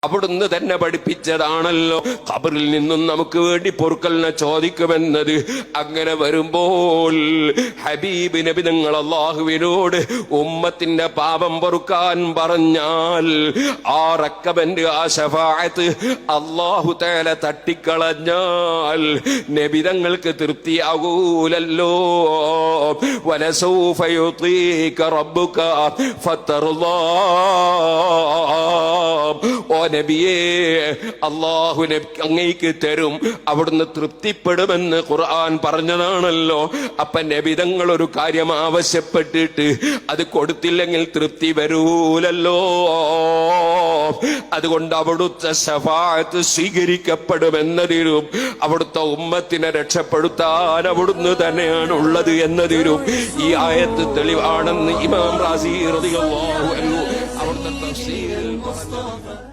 അവിടുന്ന് തന്നെ പഠിപ്പിച്ചതാണല്ലോ. ഖബറിൽ നിന്നും നമുക്ക് വേണ്ടി പൊറുക്കലിനെ ചോദിക്കുമെന്നത്. അങ്ങനെ വരുമ്പോൾ ഹബീബ് നബി തങ്ങൾ അല്ലാഹുവിനോട് ഉമ്മത്തിന്റെ പാപം പൊറുക്കാൻ പറഞ്ഞാൽ ആ റക്കബന്റെ ആ ശഫാഅത്ത് അല്ലാഹു തആല തട്ടിക്കളഞ്ഞാൽ നബി തങ്ങൾക്ക് തൃപ്തിയാകൂലല്ലോ. വലസൗഫ യുതീക റബ്ബുക ഫതർളാ. ഓ നബിയേ, അല്ലാഹു അങ്ങേക്ക് തരും, അവിടുന്ന് തൃപ്തിപ്പെടുമെന്ന് ഖുർആൻ പറഞ്ഞതാണല്ലോ. അപ്പൊ നബി തങ്ങൾ ഒരു കാര്യം ആവശ്യപ്പെട്ടിട്ട് അത് കൊടുത്തില്ലെങ്കിൽ തൃപ്തി വരൂലല്ലോ. അതുകൊണ്ട് അവിടുത്തെ ശഫാഅത്ത് സ്വീകരിക്കപ്പെടുമെന്നതിനും അവിടുത്തെ ഉമ്മത്തിനെ രക്ഷപ്പെടുത്താൻ അവിടുന്ന് തന്നെയാണ് ഉള്ളത് എന്നതിനും ഈ ആയത്ത് തെളിവാണെന്ന് ഇമാം റാസി റളിയല്ലാഹു അൻഹു അവിടുത്തെ തഫ്സീറിൽ പറഞ്ഞു.